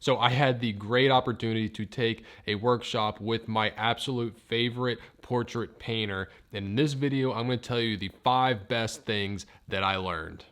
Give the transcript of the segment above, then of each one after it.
So I had the great opportunity to take a workshop with my absolute favorite portrait painter. And in this video, I'm going to tell you the 5 best things that I learned.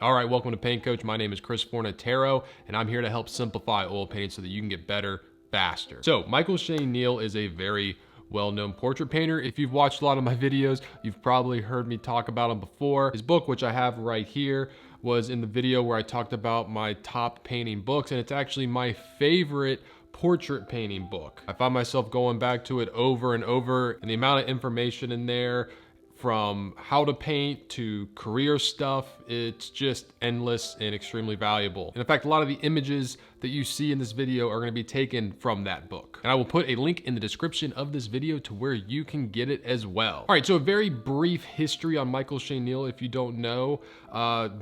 All right, welcome to Paint Coach. My name is Chris Fornatero, and I'm here to help simplify oil painting so that you can get better faster. So Michael Shane Neal is a very well-known portrait painter. If you've watched a lot of my videos, you've probably heard me talk about him before. His book, which I have right here, was in the video where I talked about my top painting books, and it's actually my favorite portrait painting book. I find myself going back to it over and over, and the amount of information in there, from how to paint to career stuff, it's just endless and extremely valuable. And in fact, a lot of the images that you see in this video are gonna be taken from that book. And I will put a link in the description of this video to where you can get it as well. All right, so a very brief history on Michael Shane Neal, if you don't know.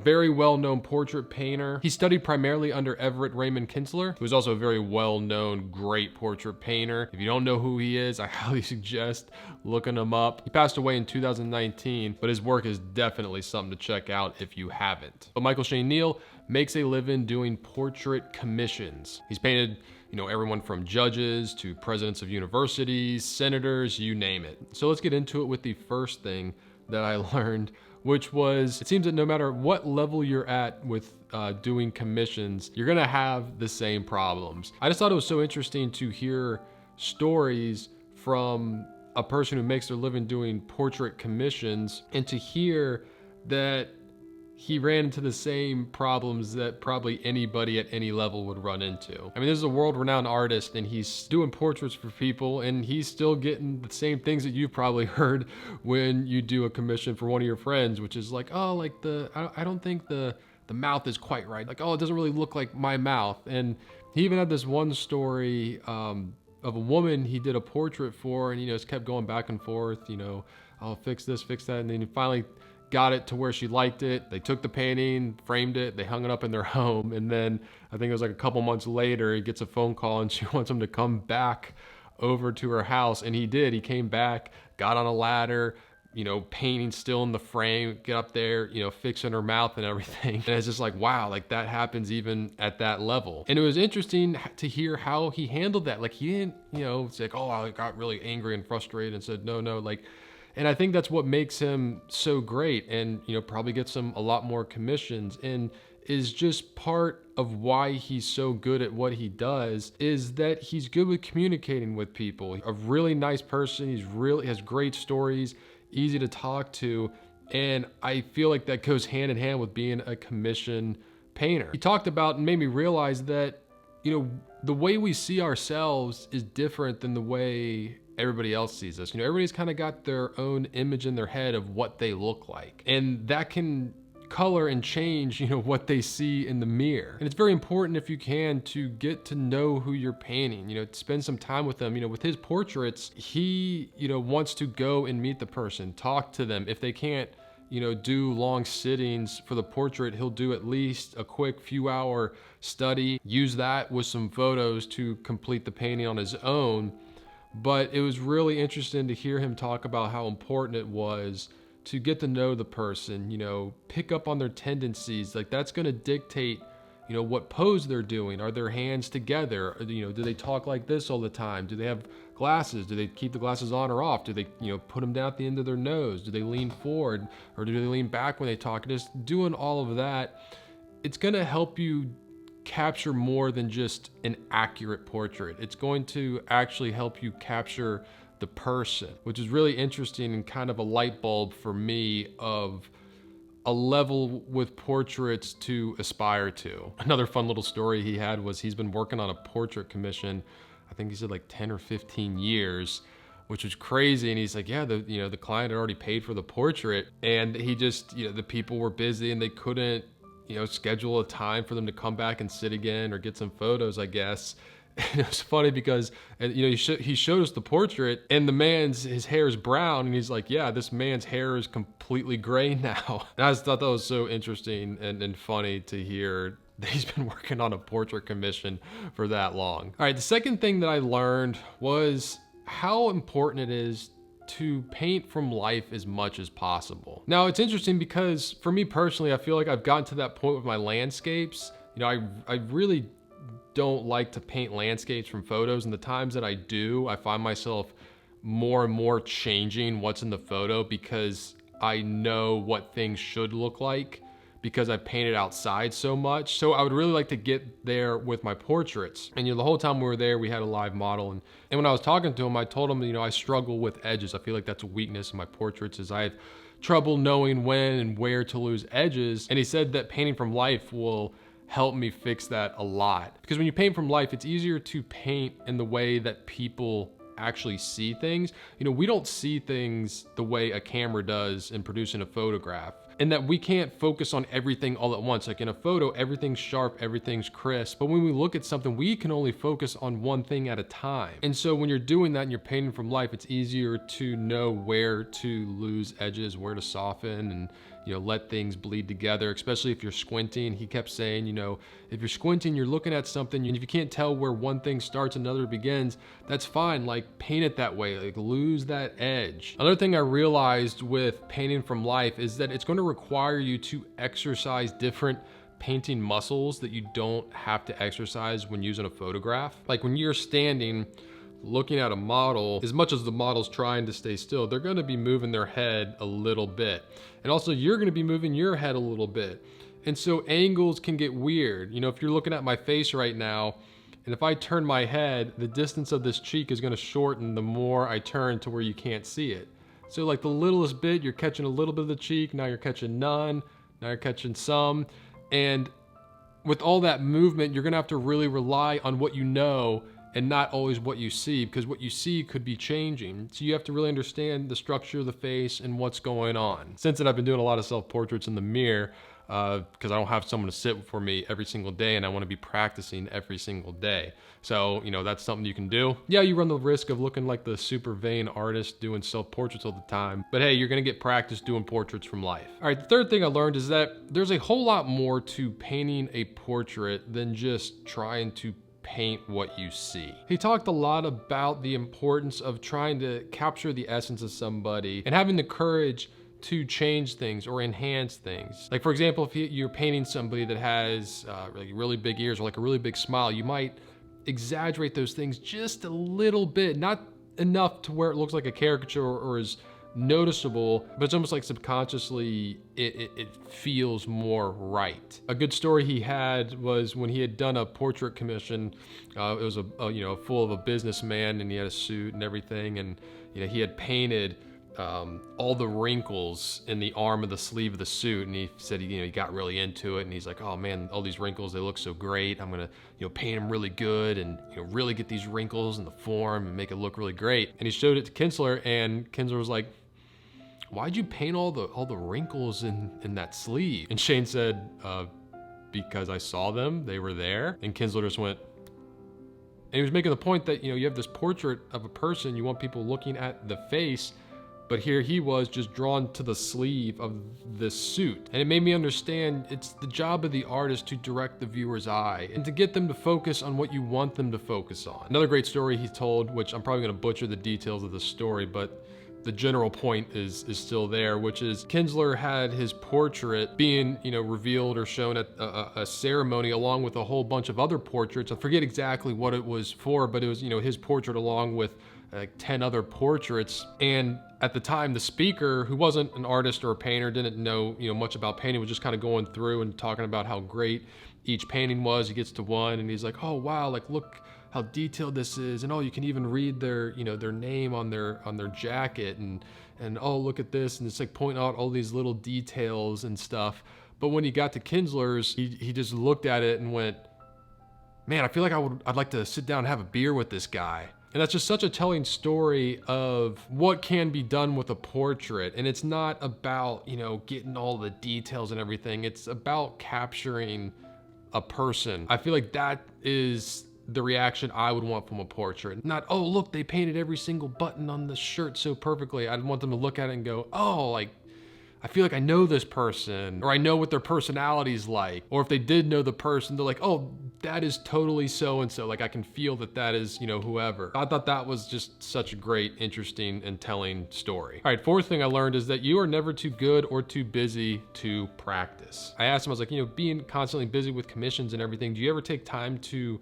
Very well-known portrait painter. He studied primarily under Everett Raymond Kinsler, who is also a very well-known, great portrait painter. If you don't know who he is, I highly suggest looking him up. He passed away in 2019, but his work is definitely something to check out if you haven't. But Michael Shane Neal makes a living doing portrait commissions. He's painted, everyone from judges to presidents of universities, senators, you name it. So let's get into it with the first thing that I learned, which was, it seems that no matter what level you're at with doing commissions, you're gonna have the same problems. I just thought it was so interesting to hear stories from a person who makes their living doing portrait commissions, and to hear that he ran into the same problems that probably anybody at any level would run into. I mean, this is a world-renowned artist, and he's doing portraits for people, and he's still getting the same things that you've probably heard when you do a commission for one of your friends, which is like, oh, like I don't think the mouth is quite right. Like, oh, it doesn't really look like my mouth. And he even had this one story of a woman he did a portrait for, and it's kept going back and forth, I'll fix this, fix that, and then he finally got it to where she liked it. They took the painting, framed it, they hung it up in their home, and then I think it was like a couple months later, he gets a phone call and she wants him to come back over to her house, and he did. He came back, got on a ladder, painting still in the frame, get up there, fixing her mouth and everything. And it's just like, wow, like that happens even at that level. And it was interesting to hear how he handled that. Like he didn't, it's like, oh, I got really angry and frustrated and said, no, like, and I think that's what makes him so great, and probably gets him a lot more commissions, and is just part of why he's so good at what he does, is that he's good with communicating with people. A really nice person. He has great stories, easy to talk to, and I feel like that goes hand in hand with being a commission painter. He talked about and made me realize that the way we see ourselves is different than the way everybody else sees us. Everybody's kind of got their own image in their head of what they look like, and that can color and change what they see in the mirror. And it's very important, if you can, to get to know who you're painting, spend some time with them. With his portraits, he wants to go and meet the person, talk to them. If they can't do long sittings for the portrait, he'll do at least a quick few-hour study, use that with some photos to complete the painting on his own. But it was really interesting to hear him talk about how important it was to get to know the person, pick up on their tendencies. Like that's going to dictate, what pose they're doing. Are their hands together? Do they talk like this all the time? Do they have glasses? Do they keep the glasses on or off? Do they, put them down at the end of their nose? Do they lean forward, or do they lean back when they talk? Just doing all of that, it's going to help you capture more than just an accurate portrait. It's going to actually help you capture the person, which is really interesting and kind of a light bulb for me of a level with portraits to aspire to. Another fun little story he had was he's been working on a portrait commission, I think he said like 10 or 15 years, which was crazy. And he's like, yeah, the client had already paid for the portrait, and he just, the people were busy and they couldn't schedule a time for them to come back and sit again or get some photos, I guess. And it was funny because, he showed us the portrait, and the his hair is brown, and he's like, yeah, this man's hair is completely gray now. And I just thought that was so interesting and funny to hear that he's been working on a portrait commission for that long. All right, the second thing that I learned was how important it is to paint from life as much as possible. Now, it's interesting because for me personally, I feel like I've gotten to that point with my landscapes. You know, I really don't like to paint landscapes from photos, and the times that I do, I find myself more and more changing what's in the photo because I know what things should look like because I painted outside so much. So I would really like to get there with my portraits. And you know, the whole time we were there, we had a live model. And when I was talking to him, I told him, you know, I struggle with edges. I feel like that's a weakness in my portraits, is I have trouble knowing when and where to lose edges. And he said that painting from life will help me fix that a lot. Because when you paint from life, it's easier to paint in the way that people actually see things. You know, we don't see things the way a camera does in producing a photograph, and that we can't focus on everything all at once. Like in a photo, everything's sharp, everything's crisp, but when we look at something, we can only focus on one thing at a time. And so when you're doing that and you're painting from life, it's easier to know where to lose edges, where to soften, and you know, let things bleed together, especially if you're squinting. He kept saying, you know, if you're squinting, you're looking at something, and if you can't tell where one thing starts, another begins, that's fine. Like, paint it that way, like lose that edge. Another thing I realized with painting from life is that it's going to require you to exercise different painting muscles that you don't have to exercise when using a photograph. Like when you're standing looking at a model, as much as the model's trying to stay still, they're gonna be moving their head a little bit. And also you're gonna be moving your head a little bit. And so angles can get weird. You know, if you're looking at my face right now, and if I turn my head, the distance of this cheek is gonna shorten the more I turn to where you can't see it. So like the littlest bit, you're catching a little bit of the cheek, now you're catching none, now you're catching some. And with all that movement, you're gonna have to really rely on what you know and not always what you see, because what you see could be changing. So you have to really understand the structure of the face and what's going on. Since then, I've been doing a lot of self-portraits in the mirror because I don't have someone to sit for me every single day, and I want to be practicing every single day. So, you know, that's something you can do. Yeah, you run the risk of looking like the super vain artist doing self-portraits all the time, but hey, you're gonna get practice doing portraits from life. All right, the third thing I learned is that there's a whole lot more to painting a portrait than just trying to paint what you see. He talked a lot about the importance of trying to capture the essence of somebody and having the courage to change things or enhance things. Like for example, if you're painting somebody that has like really big ears or like a really big smile, you might exaggerate those things just a little bit, not enough to where it looks like a caricature or is noticeable, but it's almost like subconsciously it feels more right. A good story he had was when he had done a portrait commission. It was you know, full of a businessman, and he had a suit and everything, and you know, he had painted all the wrinkles in the arm of the sleeve of the suit, and he said he got really into it, and he's like, oh man, all these wrinkles, they look so great. I'm gonna paint them really good and really get these wrinkles in the form and make it look really great. And he showed it to Kinsler, and Kinsler was like, why'd you paint all the wrinkles in that sleeve? And Shane said, because I saw them, they were there. And Kinsler just went, and he was making the point that you have this portrait of a person, you want people looking at the face, but here he was just drawn to the sleeve of this suit. And it made me understand it's the job of the artist to direct the viewer's eye and to get them to focus on what you want them to focus on. Another great story he told, which I'm probably gonna butcher the details of the story, but the general point is still there, which is Kinsler had his portrait being, revealed or shown at a ceremony along with a whole bunch of other portraits. I forget exactly what it was for, but it was, his portrait along with like 10 other portraits. And at the time, the speaker, who wasn't an artist or a painter, didn't know, much about painting, was just kind of going through and talking about how great each painting was. He gets to one and he's like, oh wow, like look how detailed this is, and oh, you can even read their their name on their jacket, and oh, look at this, and it's like pointing out all these little details and stuff. But when he got to Kinsler's, he just looked at it and went, man, I feel like I'd like to sit down and have a beer with this guy. And that's just such a telling story of what can be done with a portrait. And it's not about, getting all the details and everything. It's about capturing a person. I feel like that is the reaction I would want from a portrait. Not, oh, look, they painted every single button on the shirt so perfectly. I'd want them to look at it and go, oh, like, I feel like I know this person, or I know what their personality's like. Or if they did know the person, they're like, oh, that is totally so-and-so. Like I can feel that that is, you know, whoever. I thought that was just such a great, interesting, and telling story. All right, fourth thing I learned is that you are never too good or too busy to practice. I asked him, I was like, you know, being constantly busy with commissions and everything, do you ever take time to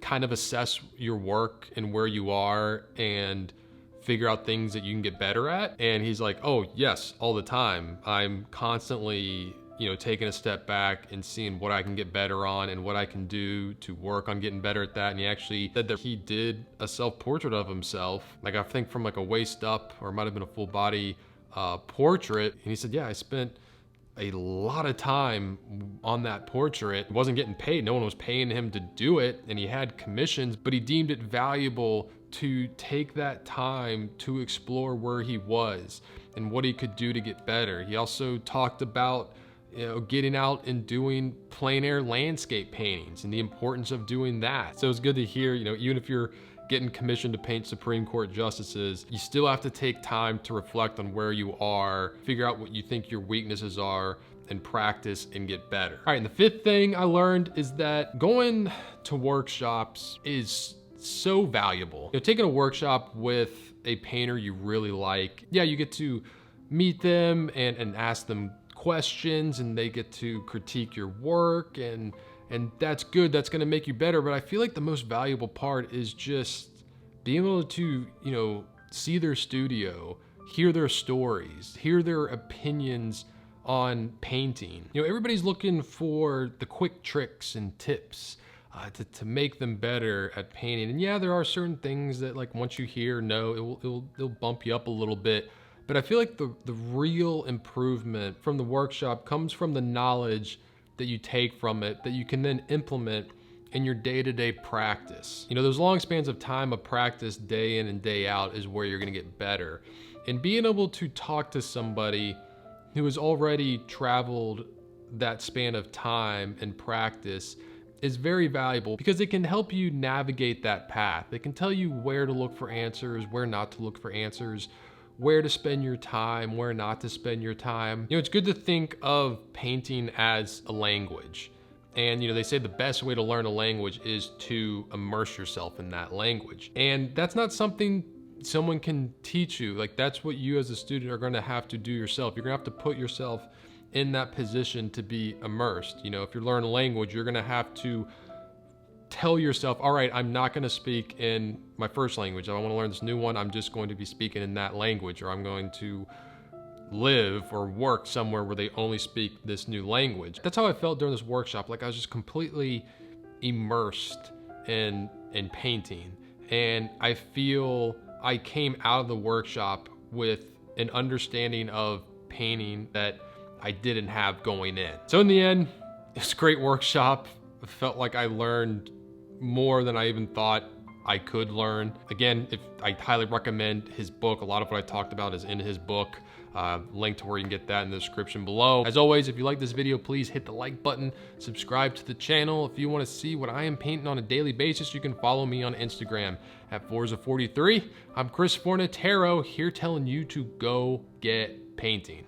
kind of assess your work and where you are and figure out things that you can get better at? And he's like, oh yes, all the time. I'm constantly, you know, taking a step back and seeing what I can get better on and what I can do to work on getting better at that. And he actually said that he did a self-portrait of himself, like I think from like a waist up, or it might've been a full body portrait. And he said, yeah, I spent a lot of time on that portrait. He wasn't getting paid. No one was paying him to do it. And he had commissions, but he deemed it valuable to take that time to explore where he was and what he could do to get better. He also talked about, you know, getting out and doing plein air landscape paintings and the importance of doing that. So it's good to hear, you know, even if you're getting commissioned to paint Supreme Court justices, you still have to take time to reflect on where you are, figure out what you think your weaknesses are, and practice and get better. All right, and the fifth thing I learned is that going to workshops is so valuable. You know, taking a workshop with a painter you really like, yeah, you get to meet them and ask them questions, and they get to critique your work, and that's good. That's gonna make you better. But I feel like the most valuable part is just being able to, you know, see their studio, hear their stories, hear their opinions on painting. You know, everybody's looking for the quick tricks and tips to make them better at painting. And yeah, there are certain things that, like, once you hear, no, it'll bump you up a little bit. But I feel like the real improvement from the workshop comes from the knowledge that you take from it that you can then implement in your day-to-day practice. You know, those long spans of time of practice day in and day out is where you're gonna get better. And being able to talk to somebody who has already traveled that span of time and practice is very valuable, because it can help you navigate that path. It can tell you where to look for answers, where not to look for answers, where to spend your time, where not to spend your time. You know, it's good to think of painting as a language. And, you know, they say the best way to learn a language is to immerse yourself in that language. And that's not something someone can teach you. Like, that's what you as a student are gonna have to do yourself. You're gonna have to put yourself in that position to be immersed. You know, if you're learning a language, you're gonna have to tell yourself, all right, I'm not gonna speak in my first language. If I wanna learn this new one, I'm just going to be speaking in that language, or I'm going to live or work somewhere where they only speak this new language. That's how I felt during this workshop. Like, I was just completely immersed in painting. And I feel I came out of the workshop with an understanding of painting that I didn't have going in. So in the end, it's a great workshop. I felt like I learned more than I even thought I could learn. Again, I highly recommend his book. A lot of what I talked about is in his book. Link to where you can get that in the description below. As always, if you like this video, please hit the like button, subscribe to the channel. If you want to see what I am painting on a daily basis, you can follow me on Instagram at Forza43. I'm Chris Fornatero, here telling you to go get painting.